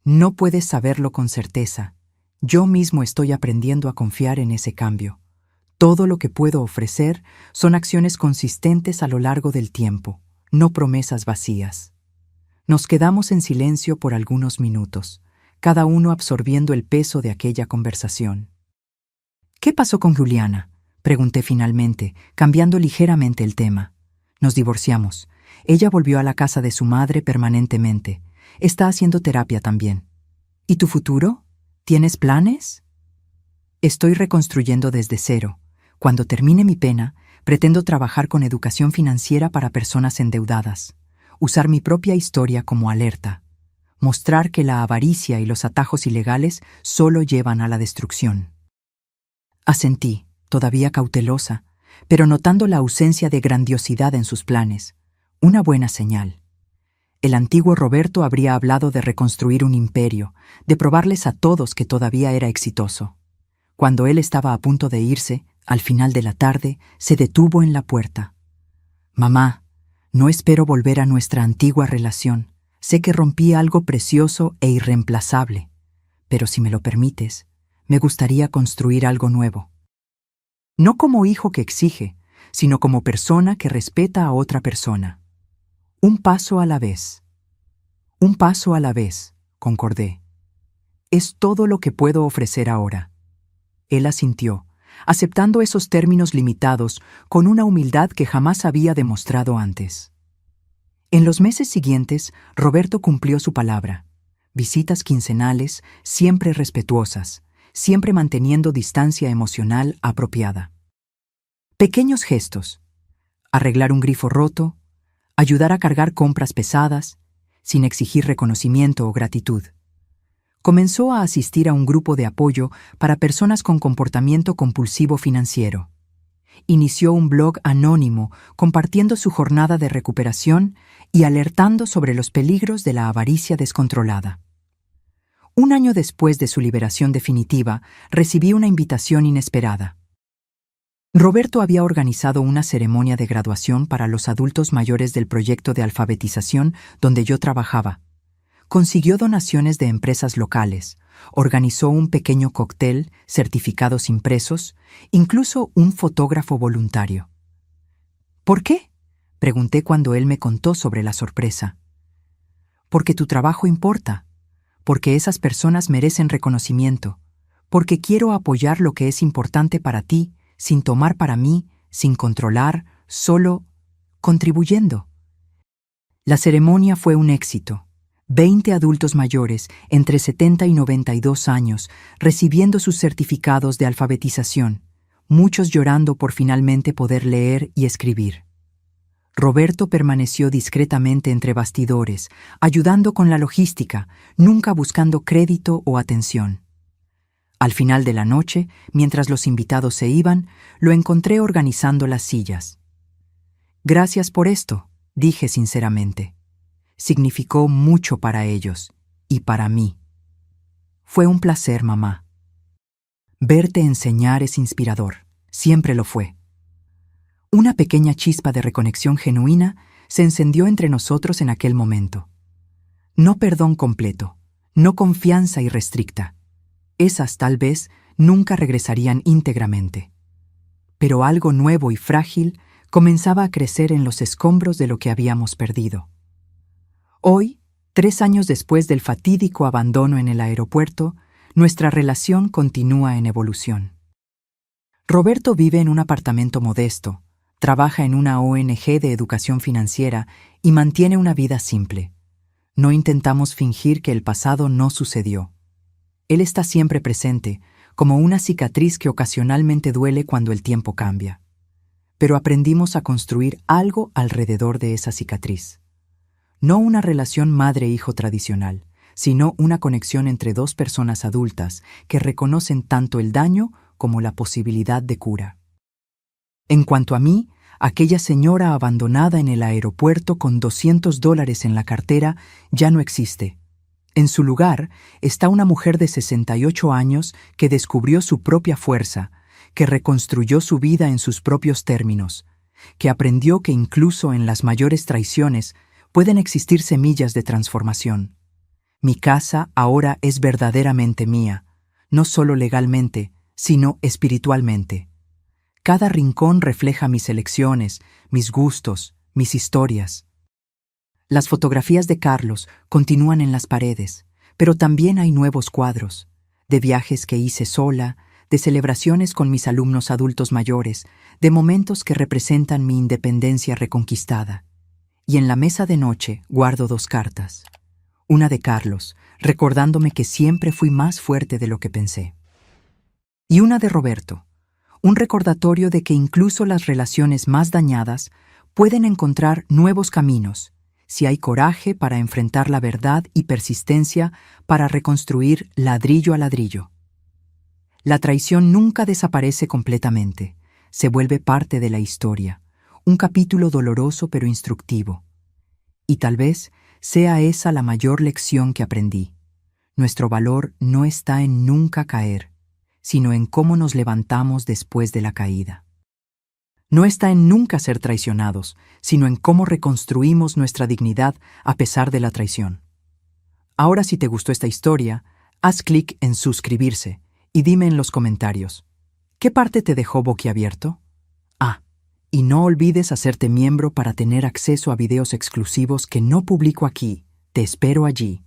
A: No puedes saberlo con certeza. Yo mismo estoy aprendiendo a confiar en ese cambio. Todo lo que puedo ofrecer son acciones consistentes a lo largo del tiempo, no promesas vacías. Nos quedamos en silencio por algunos minutos, cada uno absorbiendo el peso de aquella conversación. ¿Qué pasó con Juliana?, pregunté finalmente, cambiando ligeramente el tema. Nos divorciamos. Ella volvió a la casa de su madre permanentemente. Está haciendo terapia también. ¿Y tu futuro? ¿Tienes planes? Estoy reconstruyendo desde cero. Cuando termine mi pena, pretendo trabajar con educación financiera para personas endeudadas, usar mi propia historia como alerta, mostrar que la avaricia y los atajos ilegales solo llevan a la destrucción. Asentí, todavía cautelosa, pero notando la ausencia de grandiosidad en sus planes. Una buena señal. El antiguo Roberto habría hablado de reconstruir un imperio, de probarles a todos que todavía era exitoso. Cuando él estaba a punto de irse, al final de la tarde, se detuvo en la puerta. «Mamá, no espero volver a nuestra antigua relación. Sé que rompí algo precioso e irreemplazable, pero si me lo permites, me gustaría construir algo nuevo. No como hijo que exige, sino como persona que respeta a otra persona. Un paso a la vez». «Un paso a la vez», concordé. «Es todo lo que puedo ofrecer ahora». Él asintió, aceptando esos términos limitados con una humildad que jamás había demostrado antes. En los meses siguientes, Roberto cumplió su palabra. Visitas quincenales, siempre respetuosas, siempre manteniendo distancia emocional apropiada. Pequeños gestos. Arreglar un grifo roto, ayudar a cargar compras pesadas, sin exigir reconocimiento o gratitud. Comenzó a asistir a un grupo de apoyo para personas con comportamiento compulsivo financiero. Inició un blog anónimo compartiendo su jornada de recuperación y alertando sobre los peligros de la avaricia descontrolada. Un año después de su liberación definitiva, recibí una invitación inesperada. Roberto había organizado una ceremonia de graduación para los adultos mayores del proyecto de alfabetización donde yo trabajaba. Consiguió donaciones de empresas locales, organizó un pequeño cóctel, certificados impresos, incluso un fotógrafo voluntario. ¿Por qué?, pregunté cuando él me contó sobre la sorpresa. Porque tu trabajo importa, porque esas personas merecen reconocimiento, porque quiero apoyar lo que es importante para ti, sin tomar para mí, sin controlar, solo contribuyendo. La ceremonia fue un éxito. 20 adultos mayores, entre 70 y 92 años, recibiendo sus certificados de alfabetización, muchos llorando por finalmente poder leer y escribir. Roberto permaneció discretamente entre bastidores, ayudando con la logística, nunca buscando crédito o atención. Al final de la noche, mientras los invitados se iban, lo encontré organizando las sillas. «Gracias por esto», dije sinceramente. Significó mucho para ellos y para mí. «Fue un placer, mamá». Verte enseñar es inspirador, siempre lo fue. Una pequeña chispa de reconexión genuina se encendió entre nosotros en aquel momento. No perdón completo, no confianza irrestricta. Esas, tal vez, nunca regresarían íntegramente. Pero algo nuevo y frágil comenzaba a crecer en los escombros de lo que habíamos perdido. Hoy, 3 años después del fatídico abandono en el aeropuerto, nuestra relación continúa en evolución. Roberto vive en un apartamento modesto, trabaja en una ONG de educación financiera y mantiene una vida simple. No intentamos fingir que el pasado no sucedió. Él está siempre presente, como una cicatriz que ocasionalmente duele cuando el tiempo cambia. Pero aprendimos a construir algo alrededor de esa cicatriz. No una relación madre-hijo tradicional, sino una conexión entre dos personas adultas que reconocen tanto el daño como la posibilidad de cura. En cuanto a mí, aquella señora abandonada en el aeropuerto con $200 en la cartera ya no existe. En su lugar está una mujer de 68 años que descubrió su propia fuerza, que reconstruyó su vida en sus propios términos, que aprendió que incluso en las mayores traiciones pueden existir semillas de transformación. Mi casa ahora es verdaderamente mía, no solo legalmente, sino espiritualmente. Cada rincón refleja mis elecciones, mis gustos, mis historias. Las fotografías de Carlos continúan en las paredes, pero también hay nuevos cuadros, de viajes que hice sola, de celebraciones con mis alumnos adultos mayores, de momentos que representan mi independencia reconquistada. Y en la mesa de noche guardo 2 cartas. Una de Carlos, recordándome que siempre fui más fuerte de lo que pensé. Y una de Roberto, un recordatorio de que incluso las relaciones más dañadas pueden encontrar nuevos caminos, si hay coraje para enfrentar la verdad y persistencia para reconstruir ladrillo a ladrillo. La traición nunca desaparece completamente, se vuelve parte de la historia, un capítulo doloroso pero instructivo. Y tal vez sea esa la mayor lección que aprendí. Nuestro valor no está en nunca caer, sino en cómo nos levantamos después de la caída. No está en nunca ser traicionados, sino en cómo reconstruimos nuestra dignidad a pesar de la traición. Ahora, si te gustó esta historia, haz clic en suscribirse y dime en los comentarios, ¿qué parte te dejó boquiabierto? Y no olvides hacerte miembro para tener acceso a videos exclusivos que no publico aquí. Te espero allí.